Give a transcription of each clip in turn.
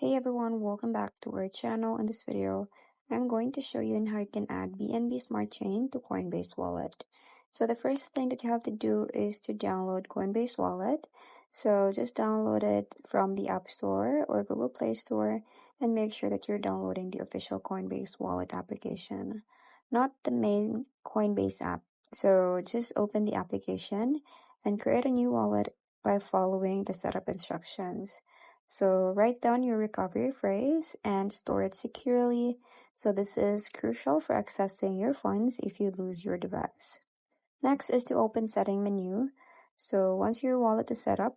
Hey everyone, welcome back to our channel. In this video, I'm going to show you how you can add BNB Smart Chain to Coinbase Wallet. So the first thing that you have to do is to download Coinbase Wallet. So just download it from the App Store or Google Play Store and make sure that you're downloading the official Coinbase Wallet application, not the main Coinbase app. So just open the application and create a new wallet by following the setup instructions. So write down your recovery phrase and store it securely. So this is crucial for accessing your funds if you lose your device. Next is to open setting menu. So once your wallet is set up,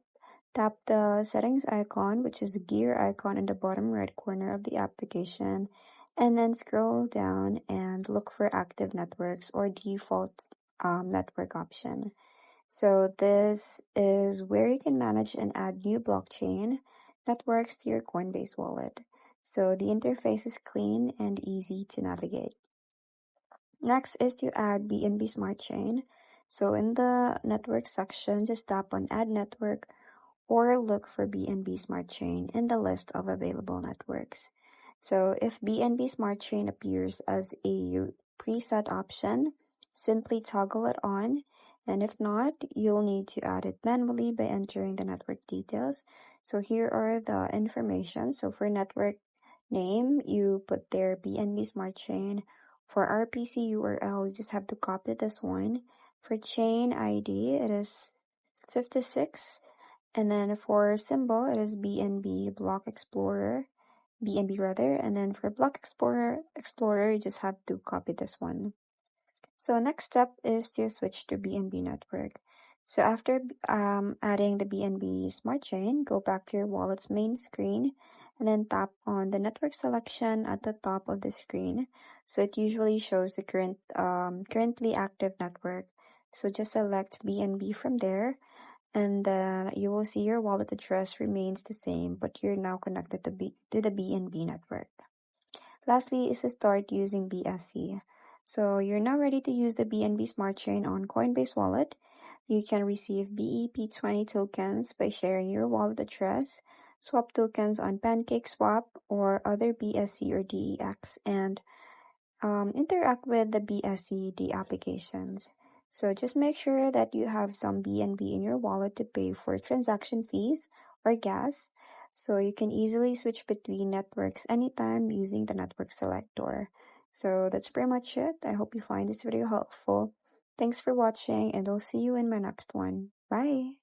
tap the settings icon, which is the gear icon in the bottom right corner of the application, and then scroll down and look for active networks or default network option. So this is where you can manage and add new blockchain networks to your Coinbase wallet. So the interface is clean and easy to navigate. Next is to add BNB Smart Chain. So in the network section, just tap on Add Network or look for BNB Smart Chain in the list of available networks. So if BNB Smart Chain appears as a preset option, simply toggle it on. And if not, you'll need to add it manually by entering the network details. So here are the information. So for network name, you put there BNB Smart Chain. For RPC URL, you just have to copy this one. For chain ID, it is 56. And then for symbol, it is BNB Block Explorer, BNB rather. And then for Block Explorer, you just have to copy this one. So next step is to switch to BNB network. So after adding the BNB Smart Chain, go back to your wallet's main screen and then tap on the network selection at the top of the screen. So it usually shows the currently active network. So just select BNB from there, and then you will see your wallet address remains the same, but you're now connected to the BNB network. Lastly is to start using BSC. So you're now ready to use the BNB Smart Chain on Coinbase Wallet. You can receive BEP20 tokens by sharing your wallet address, swap tokens on PancakeSwap or other BSC or DEX, and interact with the BSC applications. So just make sure that you have some BNB in your wallet to pay for transaction fees or gas. So you can easily switch between networks anytime using the network selector. So that's pretty much it. I hope you find this video helpful. Thanks for watching, and I'll see you in my next one. Bye!